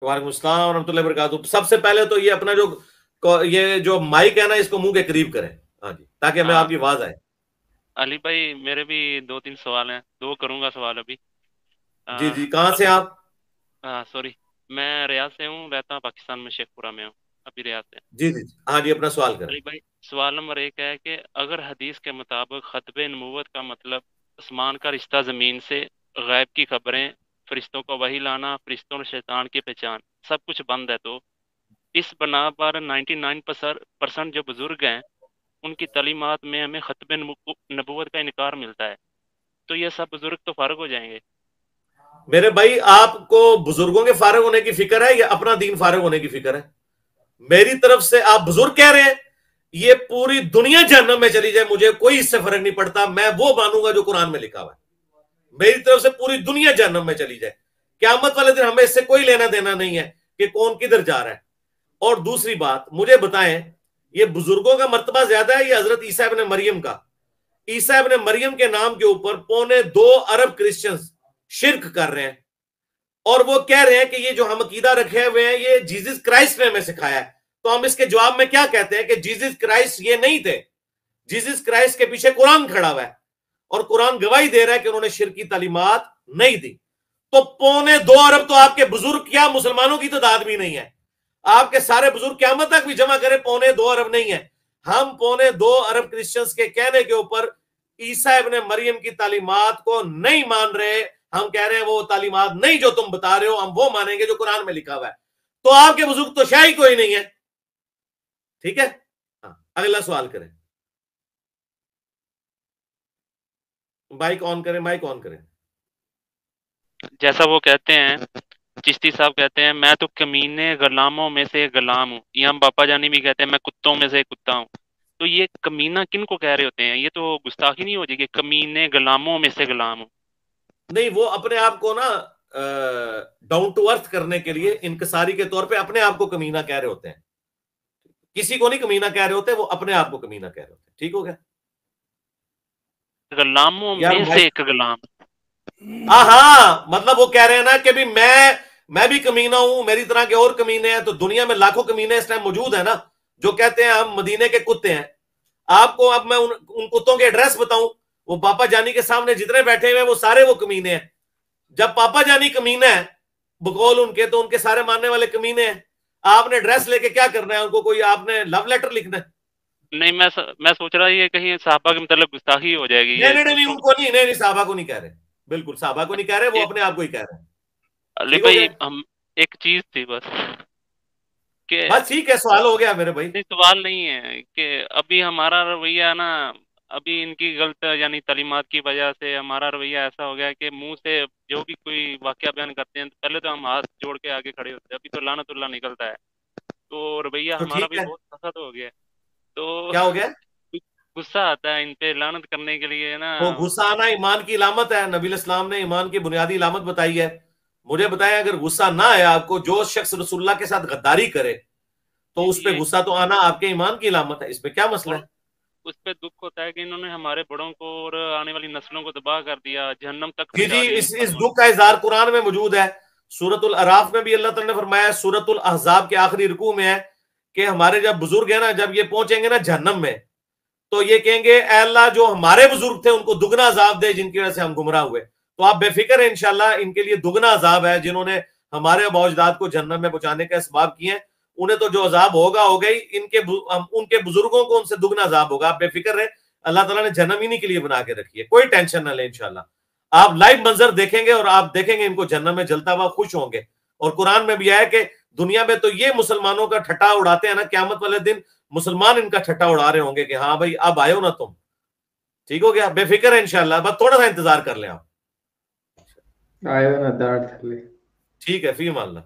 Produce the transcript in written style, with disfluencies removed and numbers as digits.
वालेकुम अस्सलाम वरहमतुल्लाहि वबरकातुहू। सबसे पहले तो ये अपना ये जो माइक है ना, इसको मुंह के करीब करें। हाँ जी, ताकि हमें हाँ आपकी आवाज आए। अली भाई, मेरे भी दो तीन सवाल हैं, दो करूंगा सवाल अभी। जी आ, जी, कहाँ से आप? हाँ सॉरी, मैं रियाद से हूँ, रहता हूँ पाकिस्तान में, शेखपुरा में हूँ, अभी रियाद से। जी जी जी, हाँ जी, अपना सवाल करें। अली भाई, सवाल नंबर एक है कि अगर हदीस के मुताबिक खतबे नबूवत का मतलब आसमान का रिश्ता ज़मीन से, गैब की खबरें, फरिश्तों को वही लाना, फरिश्तों और शैतान की पहचान, सब कुछ बंद है, तो इस बना पर 99% जो बुजुर्ग हैं उनकी तालीमात में हमें खतबे नबूवत का इनकार मिलता है, तो ये सब बुजुर्ग तो फारग हो जाएंगे। मेरे भाई, आपको बुजुर्गों के फारिग होने की फिक्र है या अपना दीन फारिग होने की फिक्र है? मेरी तरफ से आप बुजुर्ग कह रहे हैं, ये पूरी दुनिया जहन्नम में चली जाए, मुझे कोई इससे फर्क नहीं पड़ता। मैं वो मानूंगा जो कुरान में लिखा हुआ है। मेरी तरफ से पूरी दुनिया जहन्नम में चली जाए, क्यामत वाले दिन हमें इससे कोई लेना देना नहीं है कि कौन किधर जा रहा है। और दूसरी बात, मुझे बताएं, ये बुजुर्गों का मर्तबा ज्यादा है या हजरत ईसा इब्ने मरियम का? ईसा इब्ने मरियम के नाम के ऊपर 2.25 अरब क्रिश्चियंस शिरक कर रहे हैं, और वो कह रहे हैं कि ये जो हम अकीदा रखे हुए हैं ये जीसस क्राइस्ट ने हमें सिखाया है। तो हम इसके जवाब में क्या कहते हैं कि जीसस क्राइस्ट ये नहीं थे। जीसस क्राइस्ट के पीछे कुरान खड़ा हुआ है, और कुरान गवाही दे रहा है कि उन्होंने शिरक की तालीमात नहीं दी। तो 2.25 अरब तो आपके बुजुर्ग क्या मुसलमानों की तादाद भी नहीं है। आपके सारे बुजुर्ग क्यामत तक भी जमा करें 2.25 अरब नहीं है। हम 2.25 अरब क्रिश्चियंस के कहने के ऊपर ईसा इब्ने मरियम की तालीमात को नहीं मान रहे। हम कह रहे हैं वो तालीमात नहीं जो तुम बता रहे हो, हम वो मानेंगे जो कुरान में लिखा हुआ है। तो आपके बुजुर्ग तो शाही कोई नहीं है। ठीक है, हाँ, अगला सवाल करें। माइक ऑन करें, माइक ऑन करें। जैसा वो कहते हैं, चिश्ती साहब कहते हैं, मैं तो कमीने गुलामों में से गुलाम हूँ, ये हम पापा जानी भी कहते हैं, मैं कुत्तों में से कुत्ता हूँ। तो ये कमीना किन को कह रहे होते हैं? ये तो गुस्ताखी नहीं हो जाएगी? कमीने गुलामों में से गुलाम हूँ। नहीं, वो अपने आप को ना डाउन टू अर्थ करने के लिए इंकसारी के तौर पे अपने आप को कमीना कह रहे होते हैं। किसी को नहीं कमीना कह रहे होते, वो अपने आप को कमीना कह रहे होते हैं। ठीक हो गया? गुलामों यार में से माइक, एक गुलाम। हाँ हाँ, मतलब वो कह रहे हैं ना कि भी मैं भी कमीना हूं, मेरी तरह के और कमीने हैं। तो दुनिया में लाखों कमीने इस टाइम मौजूद है ना, जो कहते हैं हम मदीने के कुत्ते हैं। आपको अब मैं उन कुत्तों के एड्रेस बताऊं? वो पापा जानी के सामने जितने बैठे हुए हैं वो सारे वो कमीने हैं। जब पापा जानी कमीना है बकौल उनके, तो उनके सारे मानने वाले कमीने हैं। आपने ड्रेस लेके क्या करना है उनको? कोई आपने लव लेटर लिखना है? नहीं, मैं सोच रहा ये कहीं साहबा के मतलब गुस्ताखी हो जाएगी नहीं ये नहीं नहीं नहीं, दूसरों उनको नहीं, नहीं नहीं, साहबा को नहीं कह रहे। बिल्कुल साहबा को नहीं कह रहे, वो ये। अपने आप को ही कह रहे हैं। अली ठीक हो भाई, गया? हम एक चीज थी बस कि बस ठीक है, सवाल हो गया मेरे भाई। नहीं, सवाल नहीं है कि अभी हमारा रवैया ना, अभी इनकी गलत यानी तालीमात की वजह से हमारा रवैया ऐसा हो गया कि मुंह से जो भी कोई वाकया बयान करते हैं तो पहले तो हम हाथ जोड़ के आगे खड़े होते हैं, अभी तो लानतुल्लाह निकलता है। तो रवैया तो हमारा ठीक भी है, बहुत सख्त हो गया है। तो क्या हो गया? गुस्सा आता है इन पे लानत करने के लिए ना। वो गुस्सा आना ईमान की इलामत है। नबी इस्लाम ने ईमान की बुनियादी इलामत बताई है। मुझे बताएं, अगर गुस्सा ना आए आपको, जो शख्स रसूलुल्लाह के साथ गद्दारी करे, तो उस पर ये गुस्सा तो आना आपके ईमान की इलामत है। इसमें क्या मसला और है? उस पे दुख होता है कि इन्होंने हमारे बड़ों को और आने वाली नस्लों को तबाह कर दिया, जहन्नम तक जी जी, पहुंचा दिया इन इस बातों ने। दुख का इजहार कुरान में मौजूद है। सूरतुल अराफ में भी अल्लाह ताला ने फरमाया, सूरतुल अहजाब के आखिरी रुकू में है कि हमारे जब बुजुर्ग है ना, जब ये पहुंचेंगे ना जहन्नम में, तो ये कहेंगे, "ऐ अल्लाह, जो हमारे बुजुर्ग थे उनको दुगना अजाब दे जिनकी वजह से हम गुमराह हुए।" तो आप बेफिक्र है, इंशाल्लाह इनके लिए दुगना अजाब है। जिन्होंने हमारे अबौजदाद को जहन्नम में पहुंचाने का इसबाब किए हैं, उन्हें तो जो अजाब होगा हो गई, उनके बुजुर्गों को उनसे दुगना अजाब होगा। आप बेफिक्र रहे, अल्लाह ताला ने जहन्नम इन्हीं के लिए बना के रखी है। कोई टेंशन ना ले, इंशाल्लाह आप लाइव मंजर देखेंगे और आप देखेंगे इनको जहन्नम में जलता हुआ खुश होंगे। और कुरान में भी आया कि दुनिया में तो ये मुसलमानों का ठट्टा उड़ाते हैं ना, क्यामत वाले दिन मुसलमान इनका ठट्टा उड़ा रहे होंगे कि हाँ भाई, अब आयो ना तुम। ठीक हो गया? बेफिक्र है, इंशाल्लाह बस थोड़ा सा इंतजार कर लें आप। आयो ना दाढ़ थले। ठीक है, फी मान ला।